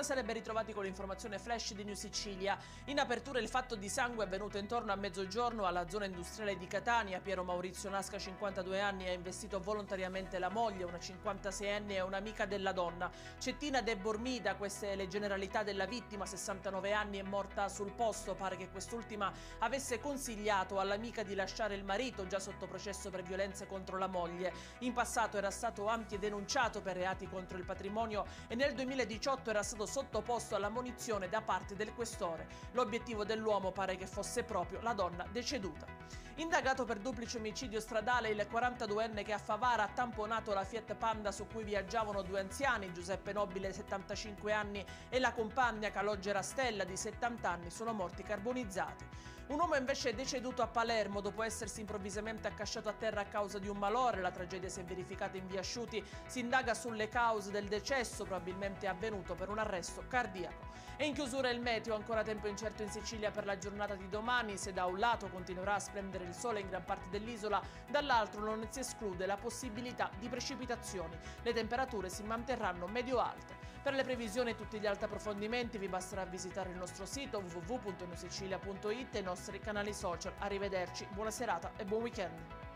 Buonasera e ben ritrovati con l'informazione flash di New Sicilia. In apertura il fatto di sangue è avvenuto intorno a mezzogiorno alla zona industriale di Catania. Piero Maurizio Nasca, 52 anni, ha investito volontariamente la moglie, una 56enne e un'amica della donna. Cettina De Bormida, queste le generalità della vittima, 69 anni, è morta sul posto. Pare che quest'ultima avesse consigliato all'amica di lasciare il marito, già sotto processo per violenze contro la moglie. In passato era stato denunciato per reati contro il patrimonio e nel 2018 era stato sottoposto alla munizione da parte del questore. L'obiettivo dell'uomo pare che fosse proprio la donna deceduta. Indagato per duplice omicidio stradale il 42enne che a Favara ha tamponato la Fiat Panda su cui viaggiavano due anziani, Giuseppe Nobile, 75 anni, e la compagna Calogera Stella, di 70 anni, sono morti carbonizzati. Un uomo invece è deceduto a Palermo dopo essersi improvvisamente accasciato a terra a causa di un malore. La tragedia si è verificata in via Asciuti. Si indaga sulle cause del decesso, probabilmente avvenuto per un arresto cardiaco. E in chiusura il meteo, ancora tempo incerto in Sicilia per la giornata di domani. Se da un lato continuerà a splendere il sole in gran parte dell'isola, dall'altro non si esclude la possibilità di precipitazioni. Le temperature si manterranno medio-alte. Per le previsioni e tutti gli altri approfondimenti vi basterà visitare il nostro sito www.newsicilia.it e i nostri canali social. Arrivederci, buona serata e buon weekend.